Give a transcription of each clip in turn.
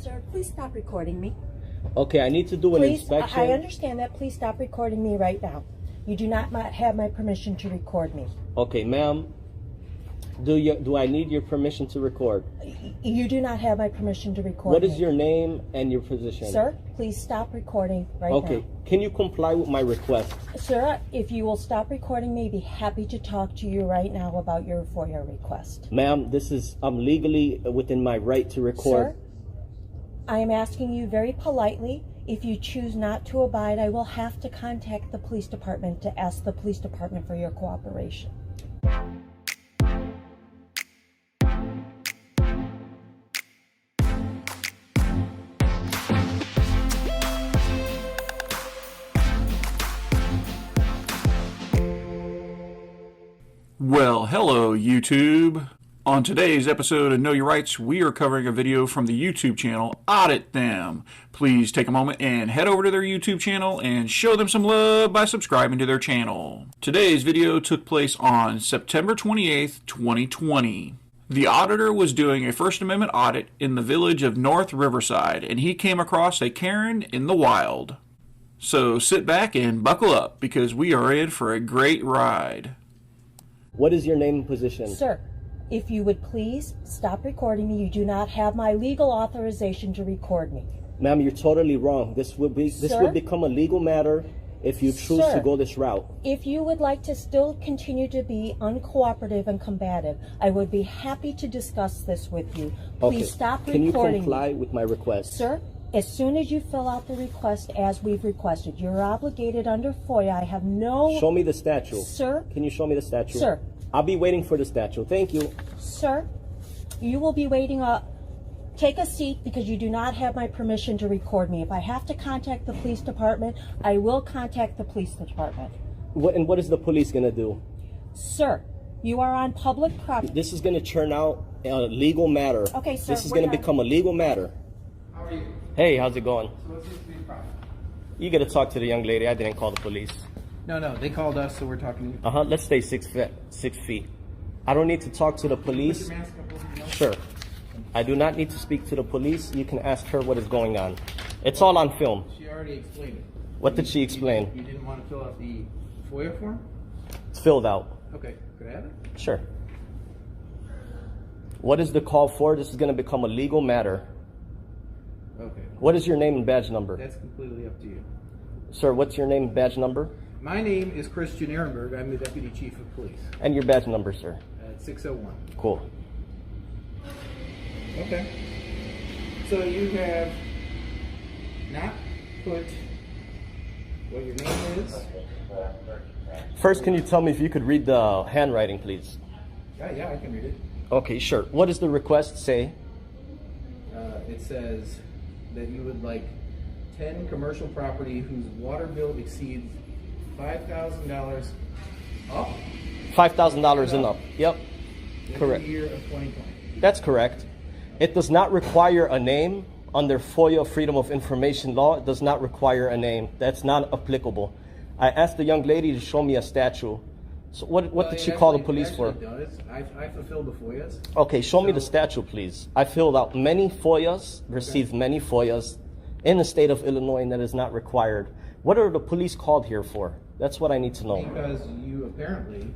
Sir, please stop recording me. Okay, I need to do an inspection. I understand that. Please stop recording me right now. You do not have my permission to record me. Okay, ma'am. Do I need your permission to record? You do not have my permission to record What me. is your name and your position? Sir, please stop recording right now. Okay, can you comply with my request? Sir, if you will stop recording me, I'd be happy to talk to you right now about your FOIA request. Ma'am, I'm legally within my right to record. Sir, I am asking you very politely. If you choose not to abide, I will have to contact the police department to ask the police department for your cooperation. Well, hello YouTube. On today's episode of Know Your Rights, we are covering a video from the YouTube channel Audit Them. Please take a moment and head over to their YouTube channel and show them some love by subscribing to their channel. Today's video took place on September 28th, 2020. The auditor was doing a First Amendment audit in the village of North Riverside, and he came across a Karen in the wild. So sit back and buckle up, because we are in for a great ride. What is your name and position? Sir, if you would please stop recording me. You do not have my legal authorization to record me. Ma'am, you're totally wrong. This will become a legal matter if you choose to go this route. If you would like to still continue to be uncooperative and combative, I would be happy to discuss this with you. Please stop recording. Can you comply with my request? Sir, as soon as you fill out the request as we've requested, you're obligated under FOIA. I have no... Show me the statute. Sir? Can you show me the statute? Sir. I'll be waiting for the statute. Thank you. Sir, you will be waiting take a seat, because you do not have my permission to record me. If I have to contact the police department, I will contact the police department. What is the police going to do? Sir, you are on public property. This is going to turn out a legal matter. Okay, sir. This is going to become a legal matter. How are you? Hey, how's it going? So what seems to be the problem? You got to talk to the young lady. I didn't call the police. No, they called us, so we're talking to you. Let's stay 6 feet. I don't need to talk to the police. Put your mask up over your nose. Sure. I do not need to speak to the police. You can ask her what is going on. It's all on film. She already explained it. What did she explain? You didn't want to fill out the FOIA form? It's filled out. Okay, could I have it? Sure. What is the call for? This is going to become a legal matter. Okay. What is your name and badge number? That's completely up to you. Sir, what's your name and badge number? My name is Christian Ehrenberg. I'm the Deputy Chief of Police. And your badge number, sir. 601. Cool. Okay. So you have not put what your name is. First, can you tell me if you could read the handwriting, please? Yeah, I can read it. Okay, sure. What does the request say? It says that you would like 10 commercial property whose water bill exceeds $5,000 up. $5,000 and up. Yep. Correct. In the year of 2020. That's correct. It does not require a name. Under FOIA Freedom of Information law, it does not require a name. That's not applicable. I asked the young lady to show me a statue. So what did she call the police for? I fulfilled the FOIAs. Okay, show me the statue, please. I filled out many FOIAs, received many FOIAs in the state of Illinois, and that is not required. What are the police called here for? That's what I need to know. Because you apparently,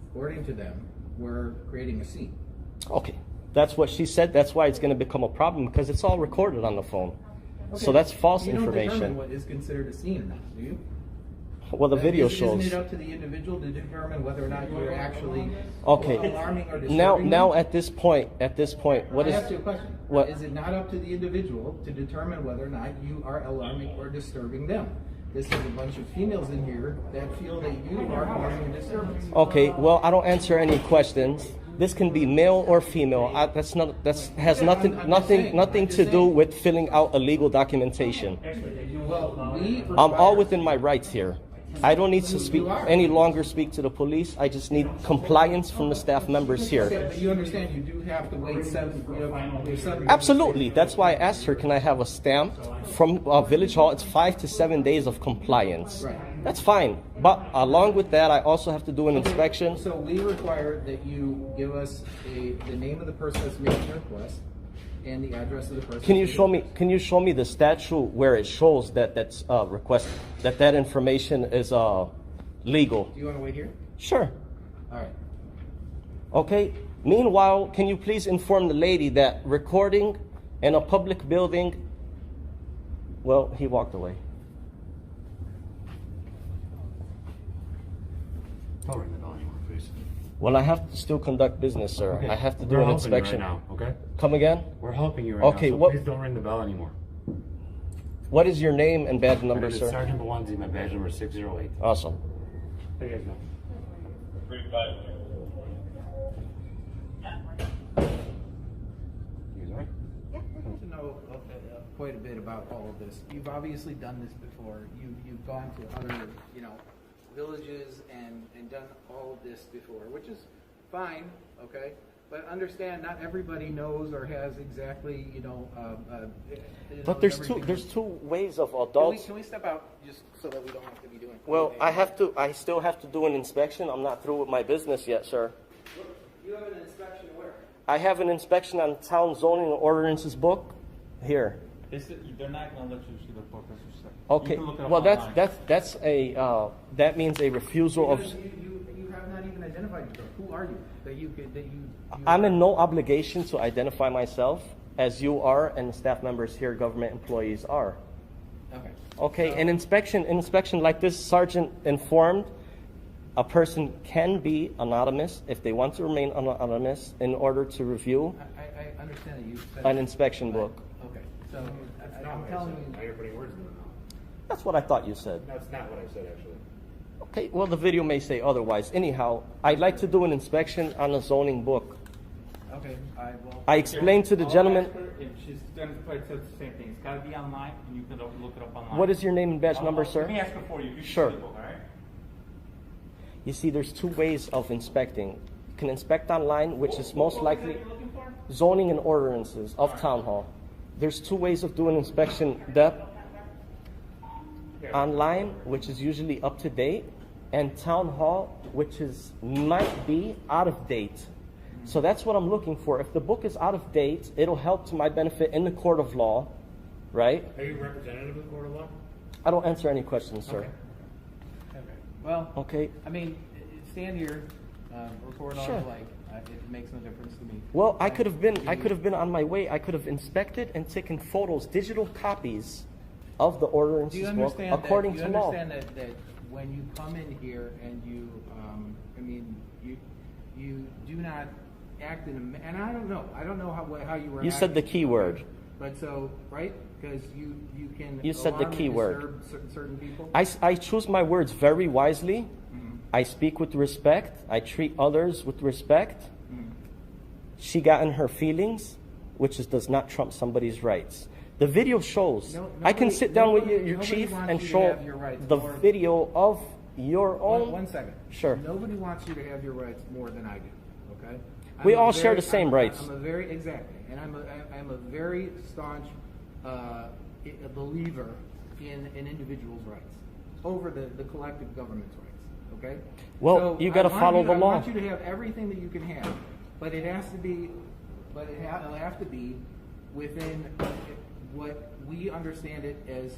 according to them, were creating a scene. Okay, that's what she said. That's why it's going to become a problem, because it's all recorded on the phone. Okay. So that's false information. You don't determine what is considered a scene or not, do you? Well, the video shows. Isn't it up to the individual to determine whether or not you're actually alarming or disturbing now them? at this point, what is? I asked you a question. What? Is it not up to the individual to determine whether or not you are alarming or disturbing them? This is a bunch of females in here that feel that you are causing a disturbance. Okay, well, I don't answer any questions. This can be male or female. That has nothing to do with filling out a legal documentation. I'm all within my rights here. I don't need to any longer speak to the police. I just need compliance from the staff members here. Okay, but you understand you do have to wait 7 Absolutely. That's why I asked her, can I have a stamp from Village Hall? It's 5 to 7 days of compliance. Right. That's fine. But along with that, I also have to do an inspection. So we require that you give us the name of the person that's making the request, and the address of the person. Can you show me? Can you show me the statute where it shows that that's request that information is legal? Do you want to wait here? Sure. All right. Okay. Meanwhile, can you please inform the lady that recording in a public building? Well, he walked away. Don't ring the bell anymore, please. Well, I have to still conduct business, sir. Okay. I have to We're do an helping inspection. you right now, okay? Come again? We're helping you right Okay, now, so what- please don't ring the bell anymore. What is your name and badge My number, name is sir? Sergeant Bawanzi, my badge number is 608. Awesome. There you guys go. You guys all right? I want to know quite a bit about all of this. You've obviously done this before. You've gone to other, villages and done all of this before, which is fine, okay? But understand, not everybody knows or has exactly, But there's everything. two ways of Can adults. we step out just so that we don't have to be doing? Well, I still have to do an inspection. I'm not through with my business yet, sir. You have an inspection where? I have an inspection on town zoning and ordinances book here. They're not going to let you see the book, as you said. Okay. You can look it up Well, online. that's a that means a refusal of. You have not even identified yourself. Who are you? I'm in no obligation to identify myself, as you are, and the staff members here, government employees are. Okay. Okay. An inspection like this, Sergeant informed, a person can be anonymous if they want to remain anonymous in order to review I understand that you said an inspection book. Okay. So I'm telling you. Now you're putting words in my mouth. That's what I thought you said. That's not what I said, actually. Okay, well, the video may say otherwise. Anyhow, I'd like to do an inspection on a zoning book. Okay. I will. I explained to the gentleman. If she's done it, says the same thing. It's got to be online, and you can look it up online. What is your name and badge number, sir? Let me ask her for you. You can Sure. see the book, all right? You see, there's two ways of inspecting. You can inspect online, which is most likely zoning and ordinances of town hall. There's two ways of doing inspection. Online, which is usually up to date, and town hall, which might be out of date. So that's what I'm looking for. If the book is out of date, it'll help to my benefit in the court of law, right? Are you a representative of the court of law? I don't answer any questions, sir. Okay. Okay. Well. Okay. I mean, stand here, record all Sure. you like. It makes no difference to me. Well, I could have been on my way. I could have inspected and taken photos, digital copies of the Do ordinances you book understand according that, to law. that when you come in here and you do not act and I don't know how you were. You said the key word. But so, right? Because you can. You said the alarm and key word. disturb certain people. I choose my words very wisely. Mm-hmm. I speak with respect. I treat others with respect. Mm-hmm. She got in her feelings, does not trump somebody's rights. The video shows. I can sit down with your nobody chief wants and you to show have your rights the more- video of your own. One second. Sure. Nobody wants you to have your rights more than I do. Okay. We all share the same rights. I'm a very staunch a believer in an individual's rights over the collective government's rights. Okay. Well, So you got to follow the law. I want you to have everything that you can have, but it has to be, it'll have to be within what we understand it as.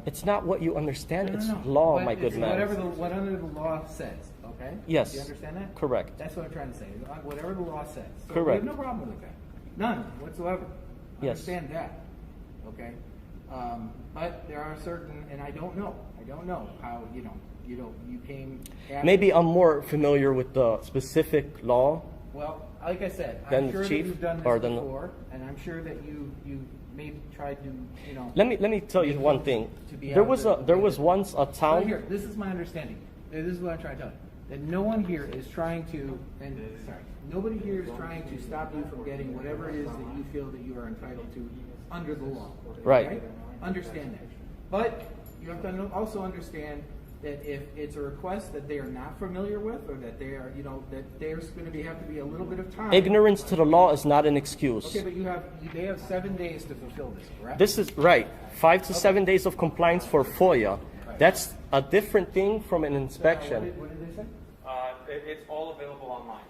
It's not what you understand. No, It's no, no. law, But my good it's man. whatever the law says, okay? Yes. Do you understand that? Correct. That's what I'm trying to say. Whatever the law says. So Correct. We have no problem with that. None whatsoever. Yes. Understand that, okay? But there are certain, and I don't know how you came. After. Maybe I'm more familiar with the specific law. Well, like I said, Then I'm the sure that chief, you've done or this the- before, and I'm sure that you maybe tried to Let me tell you one thing. to be There able was to- there was once a Right town. here, this is my understanding. This is what I'm trying to tell you. That no one here is trying to, nobody here is trying to stop you from getting whatever it is that you feel that you are entitled to under the law. Right. Understand that. But you have to also understand that if it's a request that they are not familiar with, or that they are, that there's going to have to be a little bit of time. Ignorance to the law is not an excuse. Okay, but they have 7 days to fulfill this, correct? This is right. 5 to 7 days of compliance for FOIA. That's a different thing from an inspection. What did they say? It's all available online.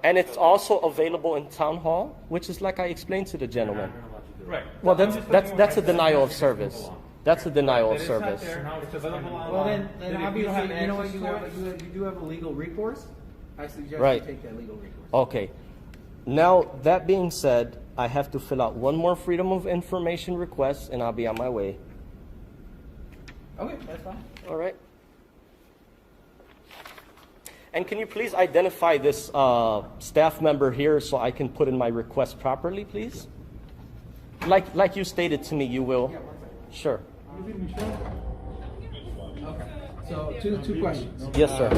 And it's also available in town hall, which is like I explained to the gentleman. Right. Well, I'm just looking that's a at denial of it. service. That's a denial of It is not service. there, now it's available online. Well, then But if you obviously, don't have you know what, access to it, you do have a legal recourse. I suggest Right. you take that legal recourse. Okay. Now, that being said, I have to fill out one more Freedom of Information request, and I'll be on my way. Okay, that's fine. All right. And can you please identify this staff member here so I can put in my request properly, please? Like you stated to me, you will. Sure. Okay. So two questions. Yes, sir.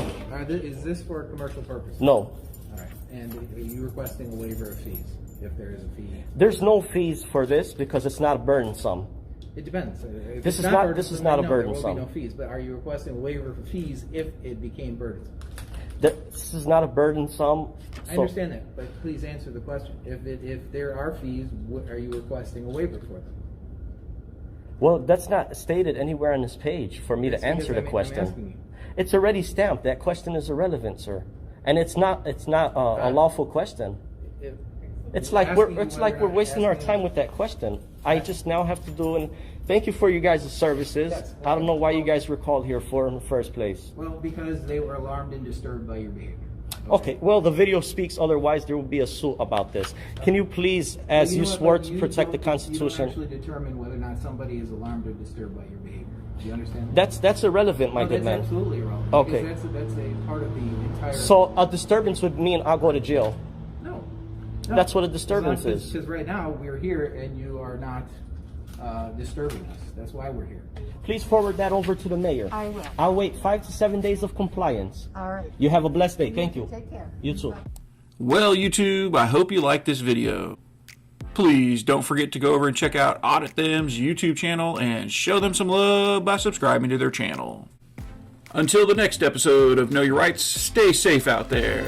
Is this for a commercial purpose? No. All right. And are you requesting a waiver of fees if there is a fee? There's no fees for this because it's not burdensome. It depends. If This it's is not burdensome, a then no, there will burdensome. be no fees. But are you requesting a waiver for fees if it became burdensome? This is not a burdensome. I understand that, but please answer the question. If there are fees, are you requesting a waiver for them? Well, that's not stated anywhere on this page for me That's to answer the because I'm asking question. you. It's already stamped. That question is irrelevant, sir. And it's not a lawful question. If- It's I'm like asking you it's whether like or we're not wasting our asking time you- with that question. I just now have to do, and thank you for you guys' services. Yes, I don't know why you well- guys were called here for in the first place. Well, because they were alarmed and disturbed by your behavior. Okay, well, the video speaks otherwise. There will be a suit about this. Can you please, as you know what, swore but to you protect the don't- You Constitution, don't actually determine whether or not somebody is alarmed or disturbed by your behavior. Do you understand? that's irrelevant, my No, good that's man. absolutely irrelevant. Okay. Because that's a part of the entire. So a disturbance would mean I'll go to jail. No. That's what a disturbance is. Because right now we're here and you are not disturbing us. That's why we're here. Please forward that over to the mayor. I will. I'll wait 5 to 7 days of compliance. All right. You have a blessed day. Thank you. Take care. You too. Well, YouTube, I hope you liked this video. Please don't forget to go over and check out Audit Them's YouTube channel and show them some love by subscribing to their channel. Until the next episode of Know Your Rights, stay safe out there.